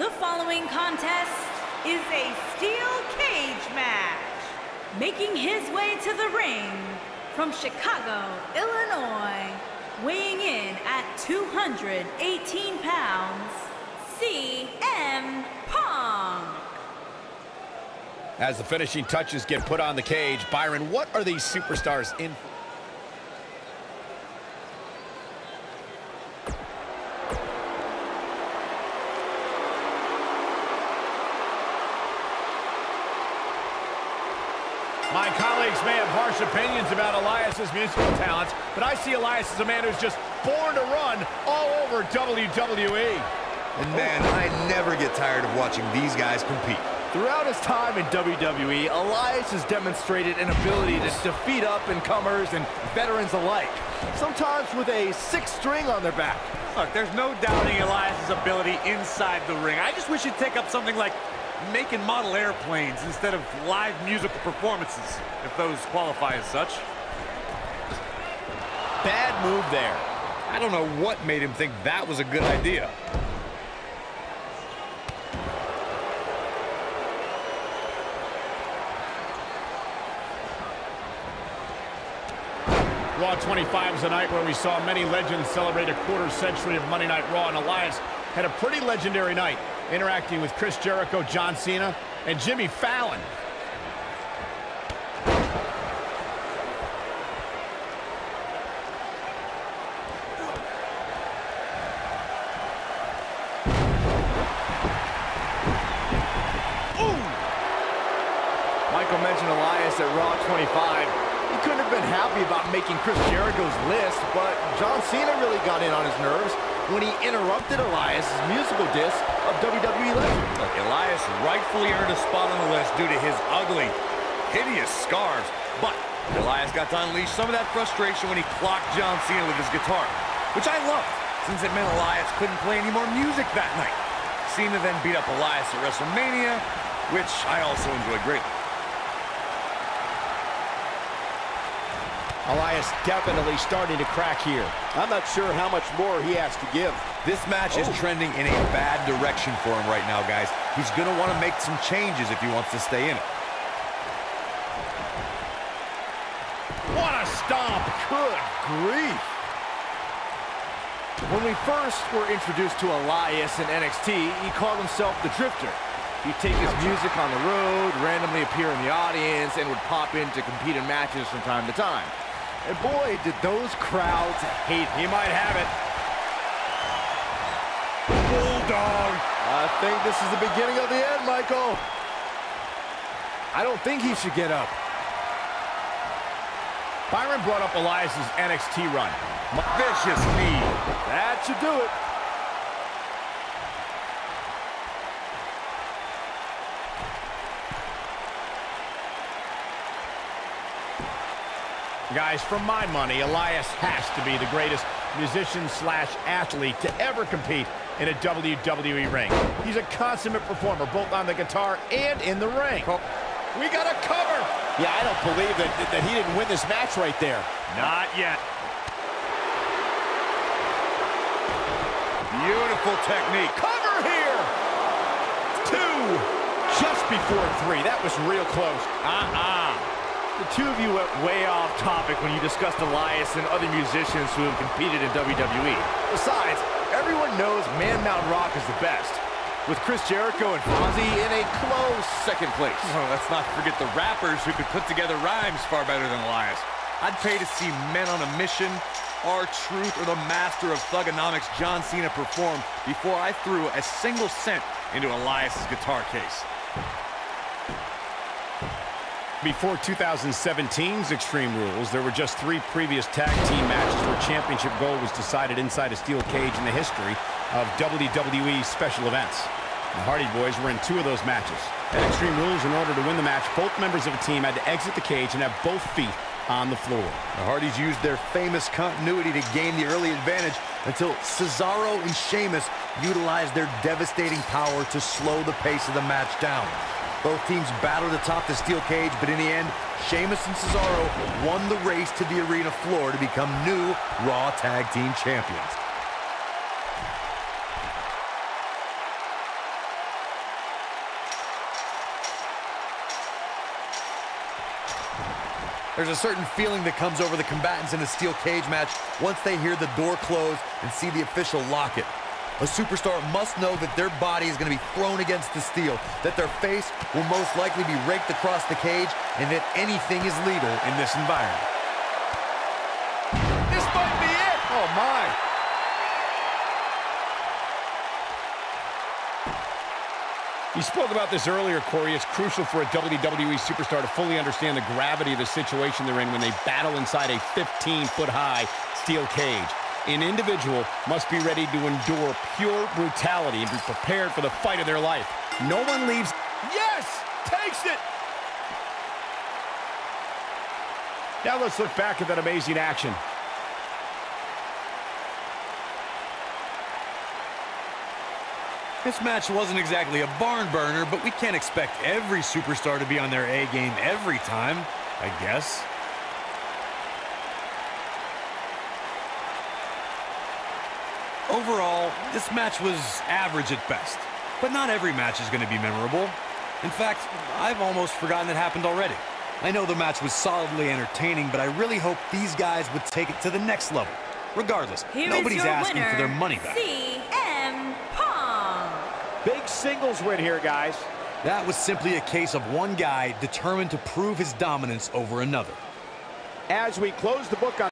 The following contest is a steel cage match. Making his way to the ring from Chicago, Illinois, weighing in at 218 pounds, CM Punk. As the finishing touches get put on the cage, Byron, what are these superstars in? My colleagues may have harsh opinions about Elias's musical talents, but I see Elias as a man who's just born to run all over WWE. And man, I never get tired of watching these guys compete. Throughout his time in WWE, Elias has demonstrated an ability to defeat up-and-comers and veterans alike, sometimes with a six-string on their back. Look, there's no doubting Elias's ability inside the ring. I just wish he'd take up something like making model airplanes instead of live musical performances, if those qualify as such. Bad move there. I don't know what made him think that was a good idea. Raw 25 was a night where we saw many legends celebrate a quarter century of Monday Night Raw, and Elias had a pretty legendary night, interacting with Chris Jericho, John Cena, and Jimmy Fallon. Michael mentioned Elias at Raw 25. He couldn't have been happy about making Chris Jericho's list, but John Cena really got in on his nerves when he interrupted Elias' musical diss of WWE legend. Look, Elias rightfully earned a spot on the list due to his ugly, hideous scars, but Elias got to unleash some of that frustration when he clocked John Cena with his guitar, which I loved, since it meant Elias couldn't play any more music that night. Cena then beat up Elias at WrestleMania, which I also enjoyed greatly. Elias definitely starting to crack here. I'm not sure how much more he has to give. This match is trending in a bad direction for him right now, guys. He's going to want to make some changes if he wants to stay in it. What a stomp! Good grief! When we first were introduced to Elias in NXT, he called himself the Drifter. He'd take his music on the road, randomly appear in the audience, and would pop in to compete in matches from time to time. And boy, did those crowds hate him. He might have it. Bulldog. I think this is the beginning of the end, Michael. I don't think he should get up. Byron brought up Elias's NXT run. Vicious knee. That should do it. Guys, for my money, Elias has to be the greatest musician/athlete to ever compete in a WWE ring. He's a consummate performer, both on the guitar and in the ring. We got a cover! Yeah, I don't believe that he didn't win this match right there. Not yet. Beautiful technique. Cover here! 2! Just before 3. That was real close. The two of you went way off topic when you discussed Elias and other musicians who have competed in WWE. Besides, everyone knows Man Mountain Rock is the best, with Chris Jericho and Fonzie in a close second place. Oh, let's not forget the rappers who could put together rhymes far better than Elias. I'd pay to see Men on a Mission, R-Truth, or the master of thugonomics John Cena perform before I threw a single cent into Elias's guitar case. Before 2017's Extreme Rules, there were just 3 previous tag team matches where championship gold was decided inside a steel cage in the history of WWE special events. The Hardy Boys were in 2 of those matches. At Extreme Rules, in order to win the match, both members of a team had to exit the cage and have both feet on the floor. The Hardys used their famous continuity to gain the early advantage until Cesaro and Sheamus utilized their devastating power to slow the pace of the match down. Both teams battled atop the steel cage, but in the end, Sheamus and Cesaro won the race to the arena floor to become new Raw Tag Team Champions. There's a certain feeling that comes over the combatants in a steel cage match once they hear the door close and see the official lock it. A superstar must know that their body is going to be thrown against the steel, that their face will most likely be raked across the cage, and that anything is legal in this environment. This might be it. Oh, my. You spoke about this earlier, Corey. It's crucial for a WWE superstar to fully understand the gravity of the situation they're in when they battle inside a 15-foot-high steel cage. An individual must be ready to endure pure brutality and be prepared for the fight of their life. No one leaves. Yes! Takes it! Now let's look back at that amazing action. This match wasn't exactly a barn burner, but we can't expect every superstar to be on their A game every time, I guess. Overall, this match was average at best, but not every match is going to be memorable. In fact, I've almost forgotten it happened already. I know the match was solidly entertaining, but I really hope these guys would take it to the next level. Regardless, nobody's asking for their money back. Big singles win here, guys. That was simply a case of one guy determined to prove his dominance over another. As we close the book on